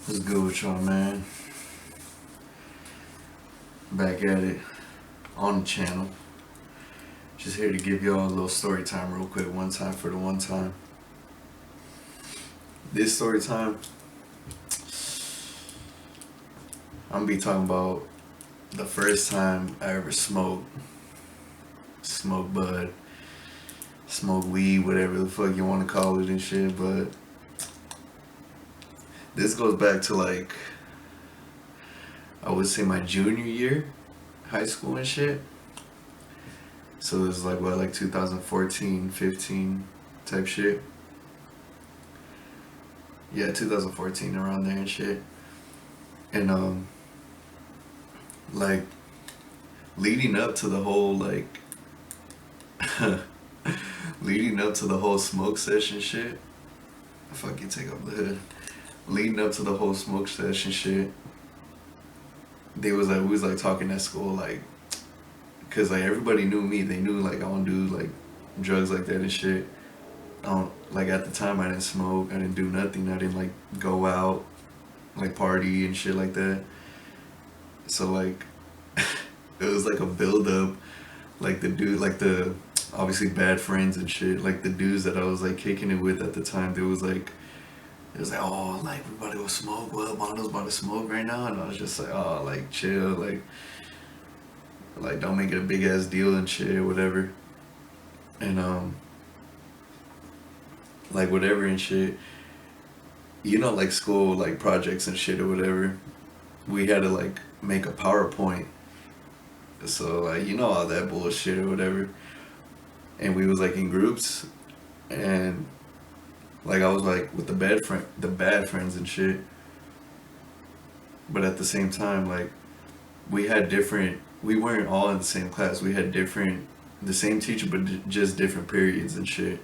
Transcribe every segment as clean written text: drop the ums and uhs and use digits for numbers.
What's good with y'all, man? Back at it on the channel. Just here to give y'all a little story time real quick. One time for the one time. This story time, I'm gonna be talking about the first time I ever smoked. Smoke bud, smoke weed, whatever the fuck you wanna call it and shit, but this goes back to like, I would say my junior year, high school and shit. So it was like what, like 2014, 15 type shit. Yeah, 2014 around there and shit. And like leading up to the whole like leading up to the whole smoke session shit. Fucking take off the hood. Leading up to the whole smoke session shit. We was like talking at school like, cause like everybody knew me. They knew like I don't do like drugs like that and shit. I don't like at the time I didn't smoke. I didn't do nothing. I didn't like go out, like party and shit like that. So like it was like a build up, like the dude, like the obviously bad friends and shit. Like the dudes that I was like kicking it with at the time, it was like, oh, like we about to go smoke. Well, Mondo's about to smoke right now, and I was just like, oh, like chill, like don't make it a big ass deal and shit, whatever. And like whatever and shit. You know, like school, like projects and shit or whatever. We had to like make a PowerPoint. So like you know all that bullshit or whatever. And we was like in groups, and like I was like with the bad friends and shit. But at the same time, like we had different. We weren't all in the same class. We had the same teacher, but just different periods and shit.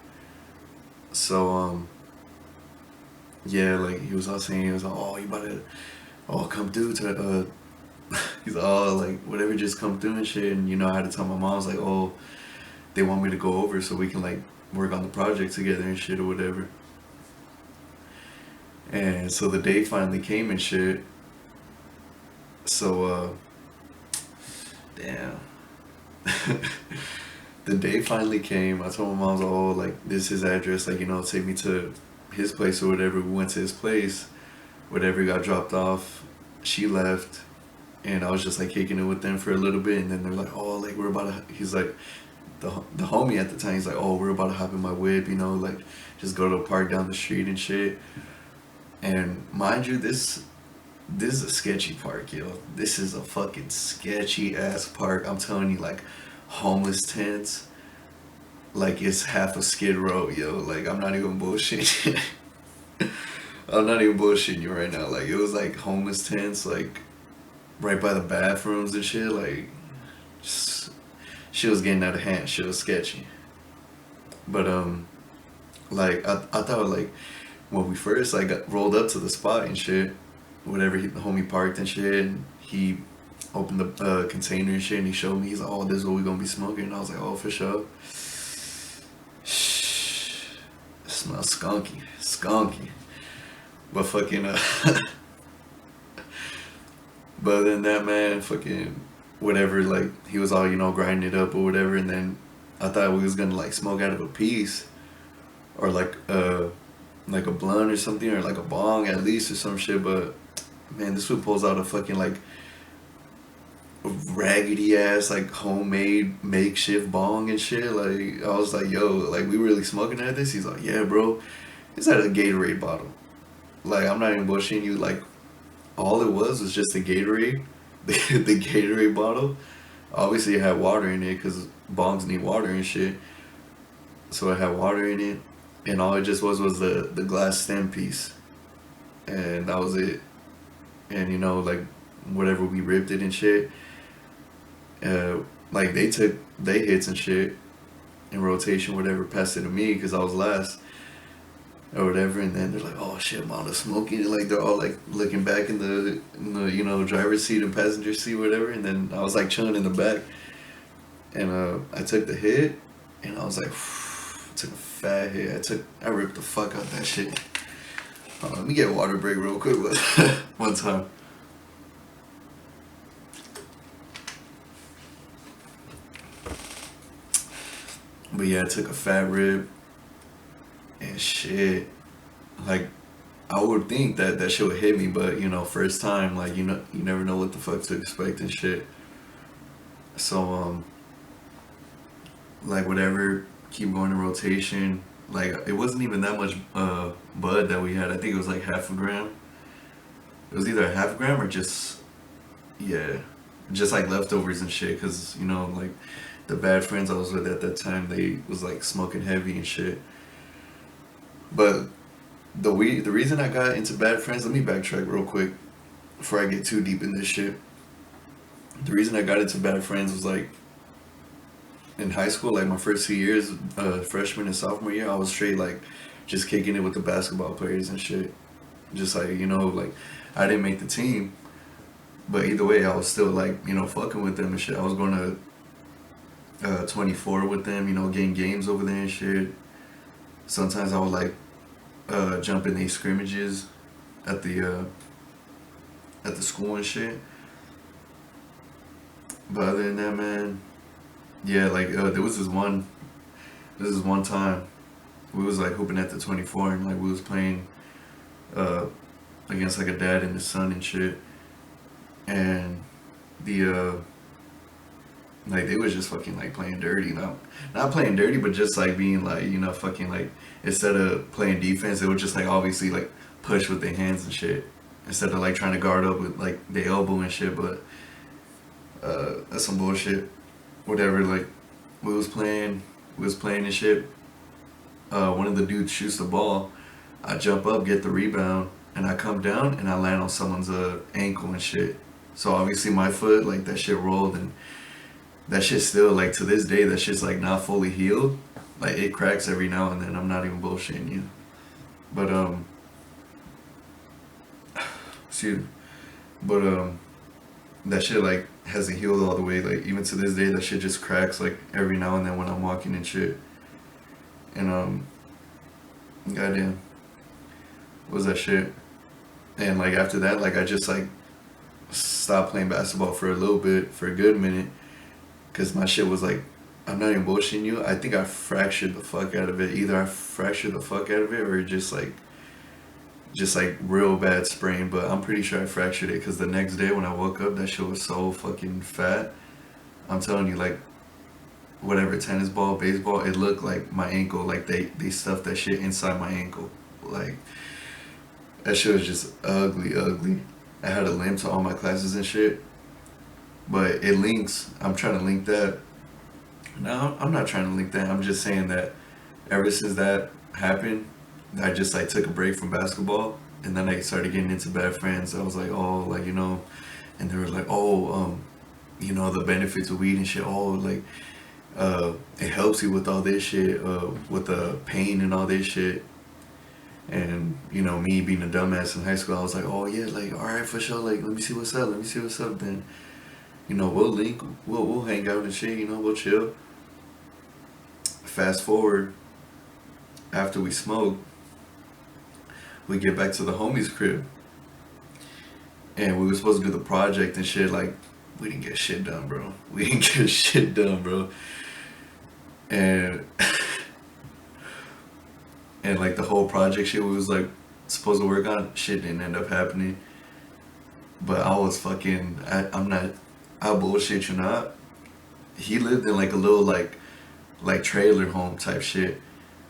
So yeah, like he was all saying, he was like, oh, you about to, oh, come through to he's all like, whatever, just come through and shit. And you know, I had to tell my mom, I was like, oh, they want me to go over so we can like work on the project together and shit or whatever. And so the day finally came and shit. So damn. The day finally came. I told my mom, oh, like this is his address, like, you know, take me to his place or whatever. We went to his place, whatever, got dropped off. She left, and I was just like kicking it with them for a little bit, and then they're like, oh, like we're about to. He's like, the homie at the time. He's like, oh, we're about to hop in my whip, you know, like just go to a park down the street and shit. And mind you, this is a sketchy park, yo. This is a fucking sketchy ass park. I'm telling you, like homeless tents. Like it's half a Skid Row, yo. Like I'm not even bullshitting. I'm not even bullshitting you right now. Like it was like homeless tents, like right by the bathrooms and shit. Like just, shit was getting out of hand. Shit was sketchy. But like I thought like when we first like got rolled up to the spot and shit, whatever, the homie parked and shit, and he opened the container and shit, and he showed me. He's like, oh, this is what we gonna be smoking. And I was like, oh, for sure. It smells skunky. But fucking but other than that, man, fucking whatever, like he was all, you know, grinding it up or whatever, and then I thought we was gonna like smoke out of a piece, or like a blunt or something, or like a bong at least or some shit. But man, this fool pulls out a fucking like raggedy ass like homemade makeshift bong and shit. Like I was like, yo, like we really smoking at this? He's like, yeah, bro. It's at a Gatorade bottle. Like I'm not even bullshitting you. Like all it was just a Gatorade, the Gatorade bottle. Obviously, it had water in it because bongs need water and shit. So it had water in it, and all it just was the glass stem piece, and that was it. And you know, like whatever, we ripped it and shit. Uh, like they took they hits and shit in rotation, whatever, passed it to me because I was last or whatever. And then they're like, "Oh shit, mom, the smoking!" And like they're all like looking back in the you know, driver's seat and passenger seat, whatever. And then I was like chilling in the back, and I took the hit, and I was like, took a fat hit. I ripped the fuck out that shit. Let me get a water break real quick. One time. But yeah, I took a fat rib and shit. Like, I would think that that shit would hit me, but you know, first time, like, you know, you never know what the fuck to expect and shit. So like whatever, keep going in rotation. Like it wasn't even that much bud that we had. I think it was like half a gram. It was either a half gram or just yeah, just like leftovers and shit. Cause you know like the bad friends I was with at that time, they was like smoking heavy and shit. But the reason I got into bad friends, let me backtrack real quick before I get too deep in this shit. The reason I got into bad friends was like in high school, like my first 2 years, freshman and sophomore year, I was straight like just kicking it with the basketball players and shit. Just like you know, like I didn't make the team, but either way, I was still like you know fucking with them and shit. I was going to 24 with them, you know, getting games over there and shit. Sometimes I would like jump in these scrimmages at the school and shit. But other than that, man, yeah, like there was this one. This is one time we was like hooping at the 24 and like we was playing uh against like a dad and his son and shit, and the like they was just fucking like playing dirty, not playing dirty, but just like being like you know fucking like instead of playing defense, they would just like obviously like push with their hands and shit instead of like trying to guard up with like the elbow and shit. But that's some bullshit. Whatever. Like we was playing and shit. One of the dudes shoots the ball. I jump up, get the rebound, and I come down and I land on someone's ankle and shit. So obviously my foot, like that shit rolled, and that shit still like to this day that shit's like not fully healed. Like it cracks every now and then. I'm not even bullshitting you. But excuse me. But that shit like hasn't healed all the way. Like even to this day, that shit just cracks like every now and then when I'm walking and shit. And goddamn, what was that shit? And like after that, like I just like stopped playing basketball for a little bit, for a good minute, cause my shit was like, I'm not even bullshitting you. I think I fractured the fuck out of it. Either I fractured the fuck out of it, or just like real bad sprain. But I'm pretty sure I fractured it, cause the next day when I woke up, that shit was so fucking fat. I'm telling you, like whatever tennis ball, baseball, it looked like my ankle. Like they stuffed that shit inside my ankle. Like that shit was just ugly, ugly. I had a limp to all my classes and shit. But it links. I'm trying to link that. No, I'm not trying to link that. I'm just saying that ever since that happened, I just like took a break from basketball, and then I started getting into bad friends. I was like, oh, like you know, and they were like, oh, you know, the benefits of weed and shit. Oh, like it helps you with all this shit, with the pain and all this shit. And you know, me being a dumbass in high school, I was like, oh yeah, like all right for sure. Like let me see what's up. Let me see what's up. Then you know we'll link, we'll hang out and shit. You know we'll chill. Fast forward, after we smoke, we get back to the homie's crib, and we were supposed to do the project and shit. Like we didn't get shit done, bro. We didn't get shit done, bro. And and like the whole project shit we was like supposed to work on, shit didn't end up happening. But I was fucking, I'm not, I bullshit you not. He lived in like a little like trailer home type shit.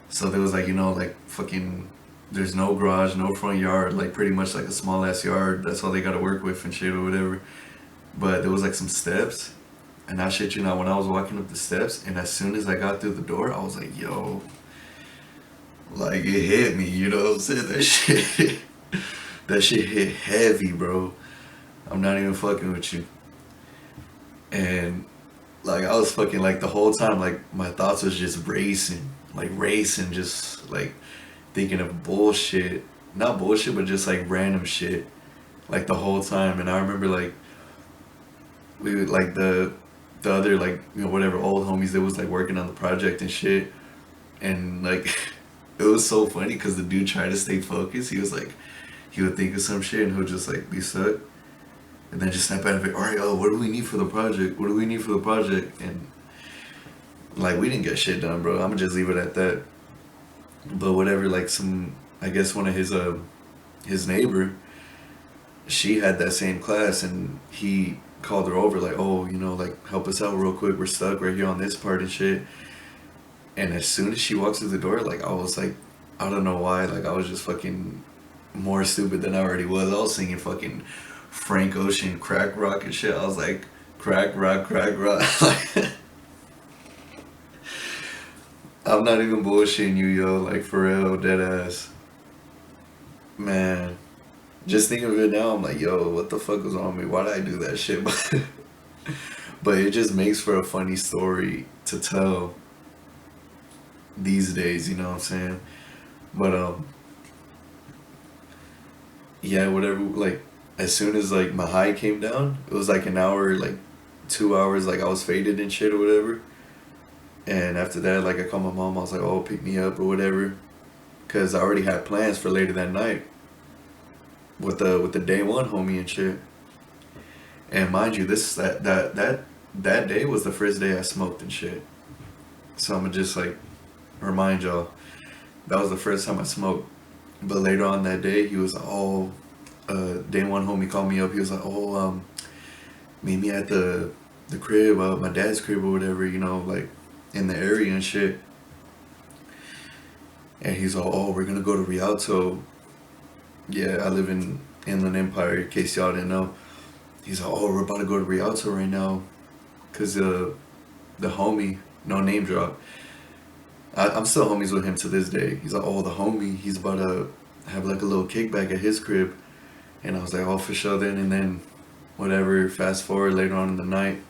So there was like, you know, like fucking, there's no garage, no front yard, like pretty much like a small ass yard. That's all they got to work with and shit or whatever. But there was like some steps. And I shit you not, when I was walking up the steps, and as soon as I got through the door, I was like, yo, like it hit me, you know what I'm saying? That shit, that shit hit heavy, bro. I'm not even fucking with you. And like I was fucking like the whole time, like my thoughts was just racing, like racing, just like thinking of bullshit, not bullshit, but just like random shit, like the whole time. And I remember like we would like the other like you know whatever old homies that was like working on the project and shit, and like it was so funny because the dude tried to stay focused. He was like, he would think of some shit and he'll just like be stuck, and then just snap out of it. All right, what do we need for the project? What do we need for the project? And like we didn't get shit done, bro. I'm gonna just leave it at that. But whatever, like I guess one of his neighbor, she had that same class, and he called her over like, oh, like help us out real quick. We're stuck right here on this part and shit. And as soon as she walks through the door, like I was like, I don't know why, like I was just fucking more stupid than I already was. I was singing fucking Frank Ocean crack rock and shit. I was like, crack rock, crack rock. Like, I'm not even bullshitting you, yo. Like for real, dead ass. Man, just thinking of it now, I'm like, yo, what the fuck was on me? Why did I do that shit? But it just makes for a funny story to tell these days. You know what I'm saying? But yeah, whatever. Like as soon as like my high came down, it was like an hour, like 2 hours. Like I was faded and shit or whatever. And after that, like I called my mom. I was like, "Oh, pick me up or whatever," because I already had plans for later that night with the day one homie and shit. And mind you, this that day was the first day I smoked and shit. So I'm gonna just like remind y'all that was the first time I smoked. But later on that day, he was like, "Oh, day one homie called me up. He was like, oh, meet me at the crib, my dad's crib or whatever, like in the area and shit." And he's like, "Oh, we're gonna go to Rialto." Yeah, I live in Inland Empire, in case y'all didn't know. He's like, "Oh, we're about to go to Rialto right now," cause the homie, no name drop. I'm still homies with him to this day. He's like, "Oh, the homie, he's about to have like a little kickback at his crib," and I was like, "Oh, for sure then." And then, whatever. Fast forward later on in the night,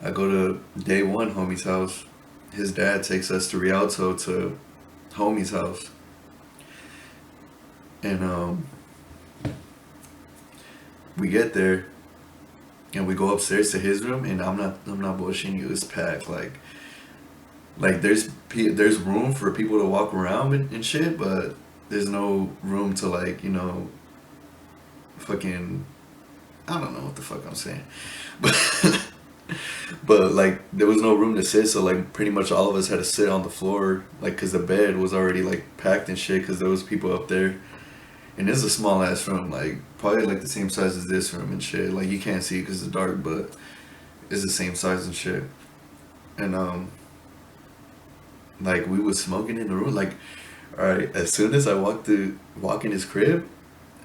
I go to day one homie's house. His dad takes us to Rialto to homie's house, and we get there and we go upstairs to his room, and I'm not bullshitting you. It's packed. Like there's room for people to walk around and shit, but there's no room to like fucking, I don't know what the fuck I'm saying, but but like there was no room to sit, so like pretty much all of us had to sit on the floor, like because the bed was already like packed and shit, because there was people up there. And it's a small ass room, like probably like the same size as this room and shit. Like you can't see because it's dark, but it's the same size and shit. And like we was smoking in the room. Like, all right, as soon as I walk in his crib,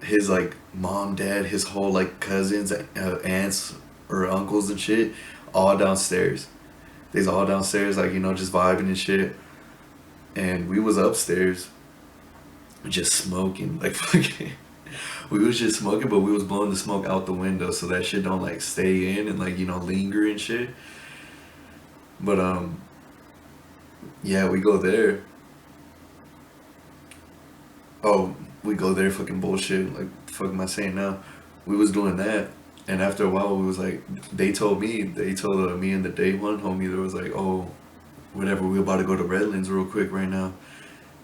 his like mom, dad, his whole like cousins, aunts or uncles and shit, all downstairs. They's all downstairs, like just vibing and shit. And we was upstairs, just smoking, like fucking. We was just smoking, but we was blowing the smoke out the window so that shit don't like stay in and like linger and shit. But yeah, we go there. Oh, we go there, fucking bullshit. Like, fuck am I saying now? We was doing that, and after a while, we was like, they told me and the day one homie, there was like, oh, whatever, we about to go to Redlands real quick right now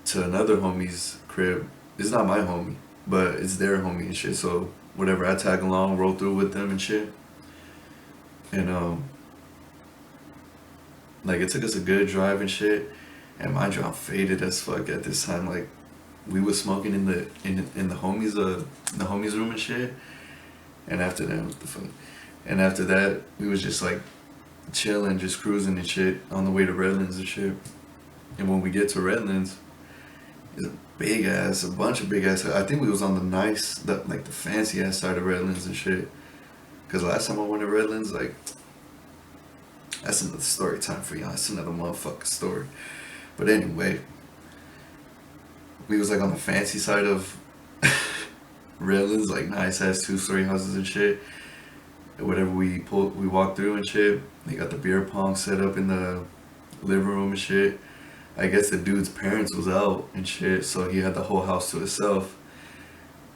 to another homie's crib. It's not my homie, but it's their homie and shit. So whatever, I tag along, roll through with them and shit. And like it took us a good drive and shit. And mind you, I'm faded as fuck at this time. Like we was smoking in the homies room and shit. And after that, what the fuck? And after that, we was just like chilling, just cruising and shit on the way to Redlands and shit. And when we get to Redlands, it's a bunch of big ass. I think we was on like the fancy ass side of Redlands and shit. Cause last time I went to Redlands, like that's another story time for y'all. That's another motherfucking story. But anyway, we was like on the fancy side of Redlands, like nice ass 2-story houses and shit. And whatever we walked through and shit. They got the beer pong set up in the living room and shit. I guess the dude's parents was out and shit, so he had the whole house to himself.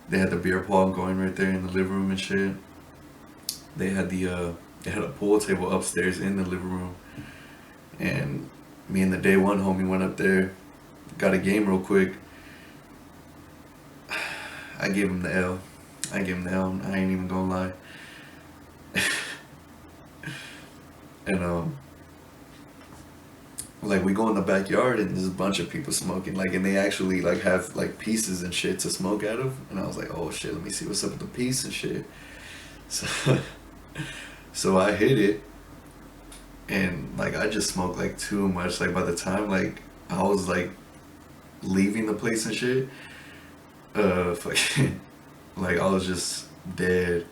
They had the beer pong going right there in the living room and shit. They had they had a pool table upstairs in the living room. And me and the day one homie went up there. got a game real quick. I gave him the L. I gave him the L. I ain't even gonna lie. And like we go in the backyard and there's a bunch of people smoking, like, and they actually like have like pieces and shit to smoke out of, and I was like, oh shit, let me see what's up with the piece and shit. So so I hit it, and like I just smoked like too much. Like by the time like I was like leaving the place and shit, fucking like I was just dead.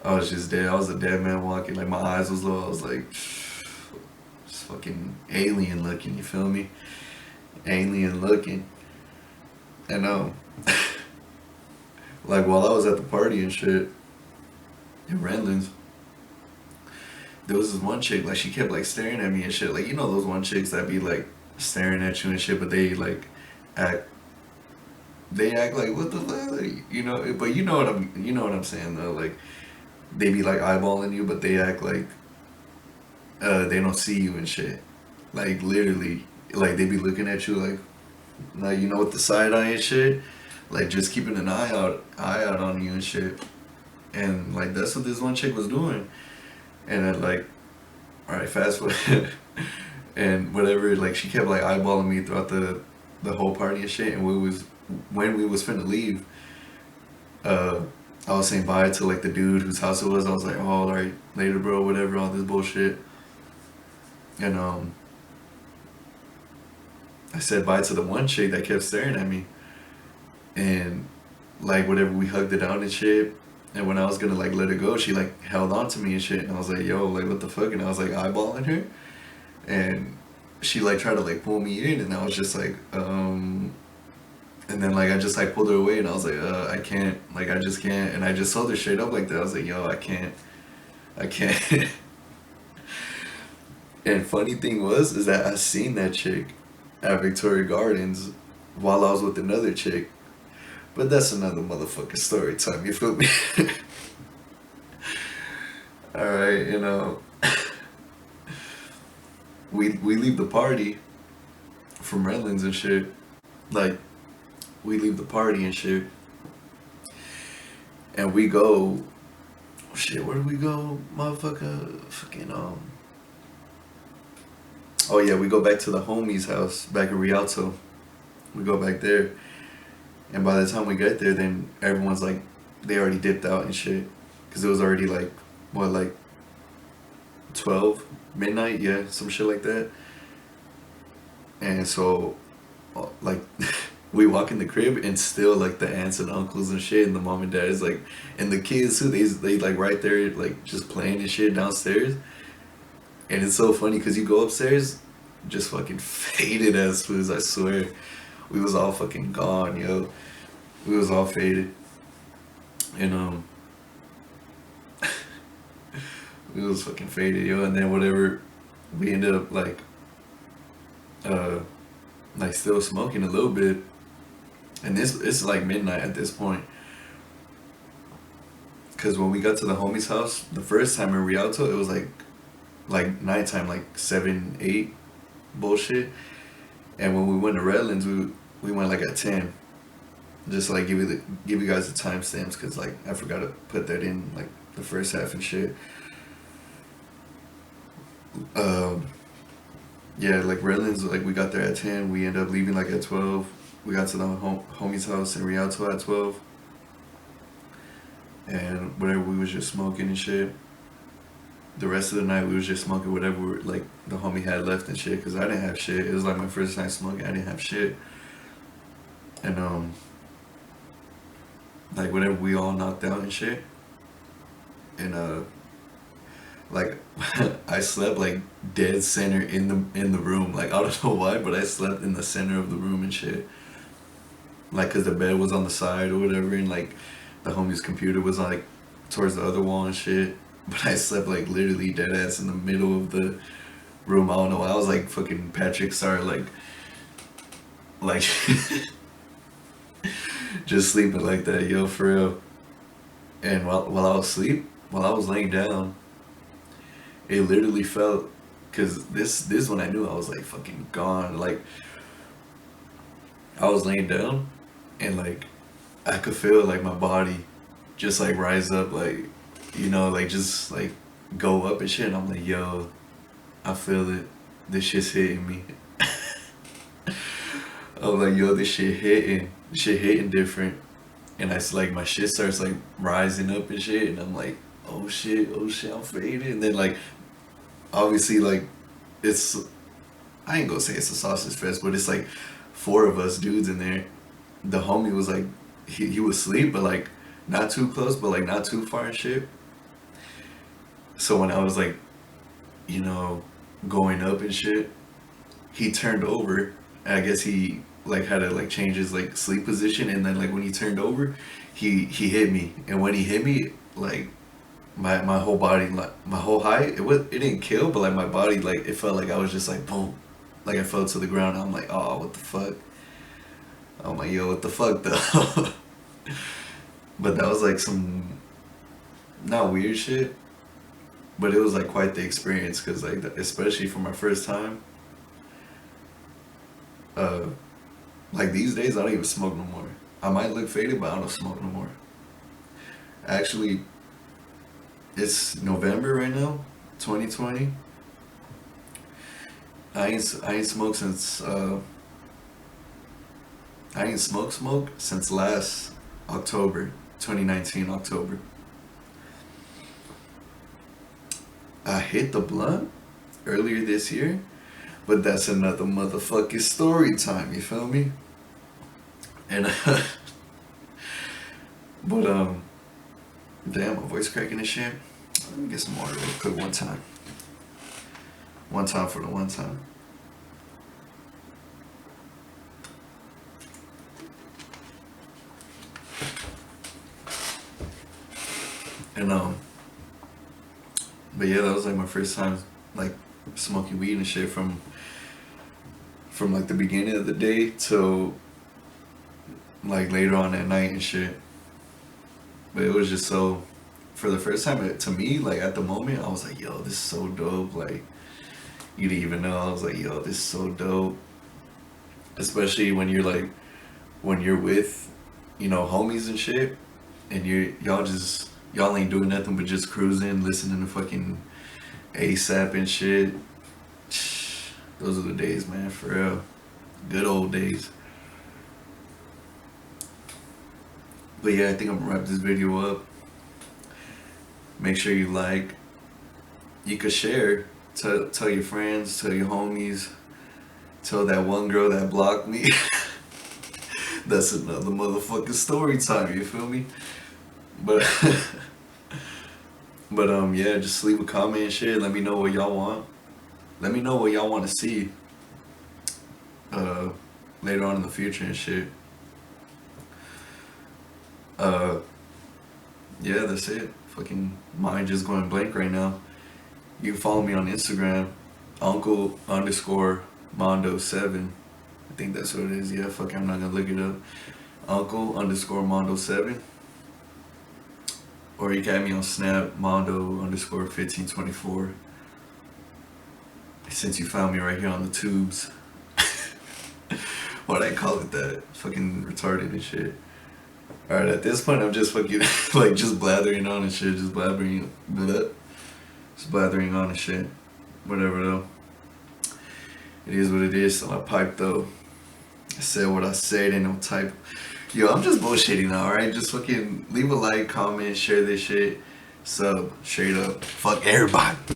I was just dead. I was a dead man walking. Like my eyes was low. I was like, just fucking alien looking. You feel me? Alien looking. And like while I was at the party and shit in Redlands, there was this one chick. Like she kept like staring at me and shit. Like you know those one chicks that be like staring at you and shit, but they like act. They act like what the fuck, like, you know. But you know what I'm saying though. Like they be like eyeballing you, but they act like they don't see you and shit. Like literally, like they be looking at you like you know with the side eye and shit. Like just keeping an eye out on you and shit. And like that's what this one chick was doing. And then like, all right, fast forward, and whatever. Like she kept like eyeballing me throughout the whole party and shit. And when we was finna leave, uh, I was saying bye to like the dude whose house it was. I was like, oh, all right, later, bro, whatever, all this bullshit. And I said bye to the one chick that kept staring at me, and like whatever, we hugged it out and shit. And when I was gonna like let her go, she like held on to me and shit. And I was like, yo, like what the fuck? And I was like eyeballing her, and she like tried to like pull me in, and I was just like, and then like I just like pulled her away, and I was like, I can't, like I just can't. And I just told her straight up like that. I was like, yo, I can't. And funny thing was is that I seen that chick at Victoria Gardens while I was with another chick. But that's another motherfucking story time, you feel me? Alright, you know. We leave the party from Redlands and shit. Like, we leave the party and shit. And we go, shit, where do we go, motherfucker? Fucking, oh yeah, we go back to the homie's house back in Rialto. We go back there. And by the time we get there, then everyone's like, they already dipped out and shit. Because it was already like, what, like 12 midnight? Yeah, some shit like that. And so, like, we walk in the crib and still like the aunts and uncles and shit and the mom and dad is like, and the kids too, they like right there, like just playing and shit downstairs. And it's so funny because you go upstairs, just fucking faded as fools, I swear. We was all fucking gone, yo. We was all faded. And we was fucking faded, yo. And then whatever, we ended up uh like still smoking a little bit. And this it's like midnight at this point. Cause when we got to the homie's house the first time in Rialto, it was like nighttime, like 7, 8 bullshit. And when we went to Redlands, we went like at 10. Just to, like give you guys the timestamps, cause like I forgot to put that in like the first half and shit. Um, yeah, like Redlands, like we got there at 10. We ended up leaving like at 12. We got to the homie's house in Rialto at 12. And whatever, we was just smoking and shit. The rest of the night we was just smoking whatever like the homie had left and shit, cause I didn't have shit. It was like my first time smoking. I didn't have shit. And like whatever, we all knocked out and shit. And like I slept like dead center in the room. Like I don't know why, but I slept in the center of the room and shit. Like cause the bed was on the side or whatever, and like the homie's computer was like towards the other wall and shit. But I slept like literally dead ass in the middle of the room. I don't know. I was like fucking Patrick Star, like just sleeping like that, yo, for real. And while I was asleep, while I was laying down, it literally felt, cause this when I knew I was like fucking gone. Like I was laying down, and like I could feel like my body just like rise up, like like just like go up and shit. And I'm like, yo, I feel it. This shit's hitting me. I'm like, yo, this shit hitting. This shit hitting different. And I like my shit starts like rising up and shit, and I'm like, oh shit, I'm faded. And then like obviously like it's I ain't gonna say it's a sausage fest, but it's like four of us dudes in there. The homie was like he was asleep, but like not too close, but like not too far and shit. So when I was like, you know, going up and shit, he turned over. And I guess he like had to like change his like sleep position, and then like when he turned over, he hit me. And when he hit me, like my whole body, like my whole height, it didn't kill, but like my body, like it felt like I was just like boom, like I fell to the ground. I'm like, oh, what the fuck? I'm like, yo, what the fuck though? But that was like some not weird shit, but it was like quite the experience because like especially for my first time. Uh, like these days, I don't even smoke no more. I might look faded, but I don't smoke no more. Actually, it's November right now, 2020. I ain't smoked since I ain't smoke since last October, 2019 October. I hit the blunt earlier this year, but that's another motherfucking story time. You feel me? And but damn, my voice cracking and shit. Let me get some water real quick one time for the one time. And but yeah, that was like my first time like smoking weed and shit from like the beginning of the day till like later on at night and shit. But it was just so for the first time to me, like at the moment, I was like, yo, this is so dope. Like you didn't even know. I was like, yo, this is so dope. Especially when you're like when you're with, homies and shit, and y'all ain't doing nothing but just cruising, listening to fucking ASAP and shit. Those are the days, man, for real. Good old days. But yeah, I think I'm gonna wrap this video up. Make sure you like. You could share. Tell your friends, tell your homies, tell that one girl that blocked me. That's another motherfucking story time, you feel me? But but yeah, just leave a comment and shit. Let me know what y'all want. Let me know what y'all want to see uh later on in the future and shit. Uh yeah, that's it. Fucking mind just going blank right now. You can follow me on Instagram, Uncle underscore Mondo7. I think that's what it is. Yeah, fuck it, I'm not gonna look it up. Uncle underscore Mondo7. Or you can add me on Snap, Mondo underscore 1524. Since you found me right here on the tubes. Why'd I call it that? Fucking retarded and shit. Alright, at this point I'm just fucking like just blathering on and shit. Just blathering on and shit. Whatever though. It is what it is. So I piped though. I said what I said, ain't no type. Yo, I'm just bullshitting now, alright? Just fucking leave a like, comment, share this shit, sub, straight up. Fuck everybody.